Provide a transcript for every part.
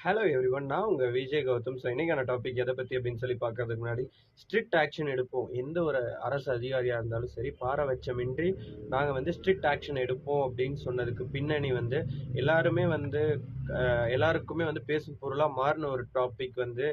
Hello everyone, நான் உங்க Vijay Gautham. So இன்னைக்கான டாபிக் எதை பற்றி அப்படின்னு சொல்லி பார்க்கறதுக்கு முன்னாடி ஸ்ட்ரிக்ட் ஆக்ஷன் எடுப்போம். எந்த ஒரு அரசு அதிகாரியாக இருந்தாலும் சரி, பாரபட்சமின்றி நாங்கள் வந்து ஸ்ட்ரிக்ட் ஆக்ஷன் எடுப்போம் அப்படின்னு சொன்னதுக்கு பின்னணி வந்து எல்லாருமே வந்து எல்லாருக்குமே வந்து பேசும் பொருளாக மாறின ஒரு டாபிக் வந்து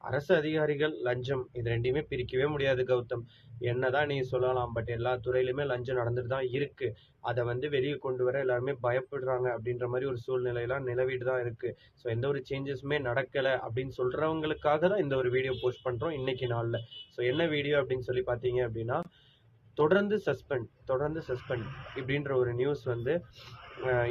அரசு அதிகாரிகள் லஞ்சம். இது ரெண்டையுமே பிரிக்கவே முடியாது கௌதம். என்னதான் நீ சொல்லலாம், பட் எல்லா துறையிலுமே லஞ்சம் நடந்துட்டு தான் இருக்கு. அதை வந்து வெளியே கொண்டு வர எல்லாருமே பயப்படுறாங்க அப்படின்ற மாதிரி ஒரு சூழ்நிலையெல்லாம் நிலவிட்டு தான் இருக்கு. ஸோ எந்த ஒரு சேஞ்சஸுமே நடக்கலை அப்படின்னு சொல்கிறவங்களுக்காக தான் இந்த ஒரு வீடியோ போஸ்ட் பண்ணுறோம் இன்னைக்கு நாளில். ஸோ என்ன வீடியோ அப்படின்னு சொல்லி பார்த்தீங்க அப்படின்னா, தொடர்ந்து சஸ்பெண்ட் இப்படின்ற ஒரு நியூஸ் வந்து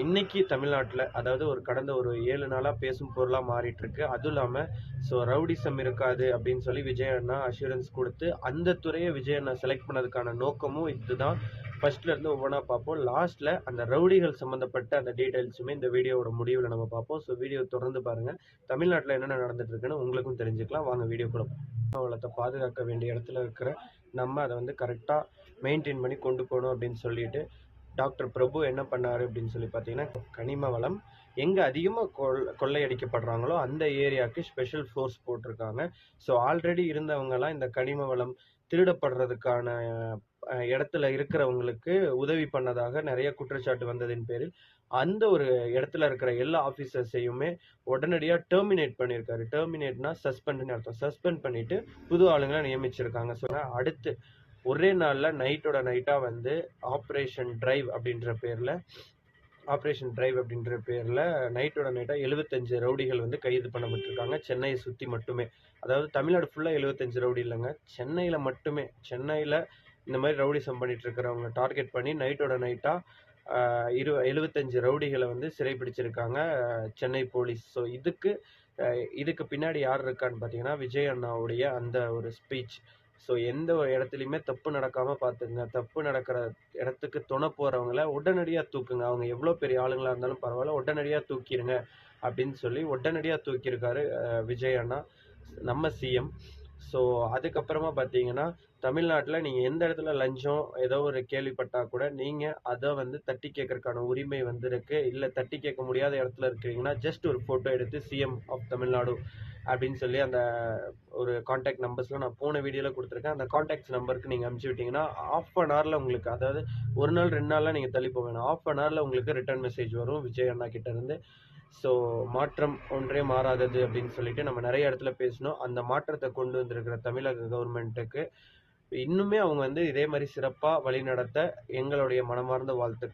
இன்னைக்கு தமிழ்நாட்டில், அதாவது கடந்த ஒரு 7 நாளாக பேசும் பொருளாக மாறிட்டு இருக்கு. அதுவும் இல்லாமல் ஸோ ரவுடிசம் இருக்காது அப்படின்னு சொல்லி விஜய் அண்ணா அஷூரன்ஸ் கொடுத்து அந்த துறையை விஜய் அண்ணா செலக்ட் பண்ணதுக்கான நோக்கமும் இதுதான். ஃபர்ஸ்ட்ல இருந்து ஒவ்வொன்றா பார்ப்போம். லாஸ்ட்ல அந்த ரவுடிகள் சம்பந்தப்பட்ட அந்த டீடைல்ஸுமே இந்த வீடியோவோட முடிவில் நம்ம பார்ப்போம். ஸோ வீடியோ தொடர்ந்து பாருங்க. தமிழ்நாட்டில் என்னென்ன நடந்துட்டு இருக்குன்னு உங்களுக்கும் தெரிஞ்சுக்கலாம். வாங்க வீடியோக்குள்ள. வளத்தை பாதுகாக்க வேண்டிய இடத்துல இருக்கிற நம்ம அதை வந்து கரெக்டாக மெயின்டைன் பண்ணி கொண்டு போகணும் அப்படின்னு சொல்லிட்டு டாக்டர் பிரபு என்ன பண்ணாரு அப்படின்னு சொல்லி பார்த்தீங்கன்னா, கனிம வளம் எங்கே அதிகமாக கொள்ளையடிக்கப்படுறாங்களோ அந்த ஏரியாவுக்கு ஸ்பெஷல் ஃபோர்ஸ் போட்டிருக்காங்க. ஸோ ஆல்ரெடி இருந்தவங்கலாம் இந்த கனிம வளம் திருடப்படுறதுக்கான இடத்துல இருக்கிறவங்களுக்கு உதவி பண்ணதாக நிறைய குற்றச்சாட்டு வந்ததின் பேரில் அந்த ஒரு இடத்துல இருக்கிற எல்லா ஆஃபீஸர்ஸையுமே உடனடியாக டெர்மினேட் பண்ணியிருக்காரு. டெர்மினேட்னா சஸ்பெண்ட்னு அர்த்தம். சஸ்பெண்ட் பண்ணிட்டு புது ஆளுங்களை நியமிச்சிருக்காங்க. ஸோ அடுத்து ஒரே நாளில் நைட்டோட நைட்டாக வந்து ஆப்ரேஷன் டிரைவ் அப்படின்ற பேரில் நைட்டோட நைட்டாக 75 ரவுடிகள் வந்து கைது பண்ணப்பட்டிருக்காங்க. சென்னையை சுற்றி மட்டுமே. அதாவது தமிழ்நாடு ஃபுல்லாக 75 ரவுடி இல்லைங்க, சென்னையில் மட்டுமே. சென்னையில் இந்த மாதிரி ரவுடிசம் பண்ணிட்டு இருக்கிறவங்க டார்கெட் பண்ணி நைட்டோட நைட்டாக 75 ரவுடிகளை வந்து சிறைப்பிடிச்சிருக்காங்க சென்னை போலீஸ். ஸோ இதுக்கு பின்னாடி யார் இருக்கான்னு பார்த்தீங்கன்னா, விஜய் அண்ணாவுடைய அந்த ஒரு ஸ்பீச். ஸோ எந்த ஒரு இடத்துலையுமே தப்பு நடக்காமல் பார்த்துங்க. தப்பு நடக்கிற இடத்துக்கு துணை போகிறவங்கள உடனடியாக தூக்குங்க. அவங்க எவ்வளோ பெரிய ஆளுங்களாக இருந்தாலும் பரவாயில்ல, உடனடியாக தூக்கிடுங்க அப்படின்னு சொல்லி உடனடியாக தூக்கியிருக்காரு விஜய் அண்ணா, நம்ம சிஎம். ஸோ அதுக்கப்புறமா பார்த்தீங்கன்னா, தமிழ்நாட்டில் நீங்கள் எந்த இடத்துல லஞ்சம் ஏதோ ஒரு கேள்விப்பட்டால் கூட நீங்கள் அதை வந்து தட்டி கேட்கறதுக்கான உரிமை வந்து இருக்கு. இல்லை தட்டி கேட்க முடியாத இடத்துல இருக்கிறீங்கன்னா ஜஸ்ட் ஒரு ஃபோட்டோ எடுத்து சிஎம் ஆஃப் தமிழ்நாடு அப்படின்னு சொல்லி அந்த ஒரு கான்டாக்ட் நம்பர்ஸ்லாம் நான் போன வீடியோவில் கொடுத்துருக்கேன். அந்த கான்டாக்ட்ஸ் நம்பருக்கு நீங்கள் அனுப்பிச்சி விட்டிங்கன்னா ½ உங்களுக்கு, அதாவது ஒரு நாள் 2 நாளில் நீங்கள் தள்ளி போக வேணும், ½ உங்களுக்கு ரிட்டர்ன் மெசேஜ் வரும் விஜய் அண்ணா கிட்டேருந்து. ஸோ மாற்றம் ஒன்றே மாறாதது அப்படின்னு சொல்லிட்டு நம்ம நிறைய இடத்துல பேசணும். அந்த மாற்றத்தை கொண்டு வந்திருக்கிற தமிழக கவர்மெண்ட்டுக்கு இன்னுமே அவங்க வந்து இதே மாதிரி சிறப்பாக வழி நடத்த எங்களுடைய மனமார்ந்த வாழ்த்துக்கள்.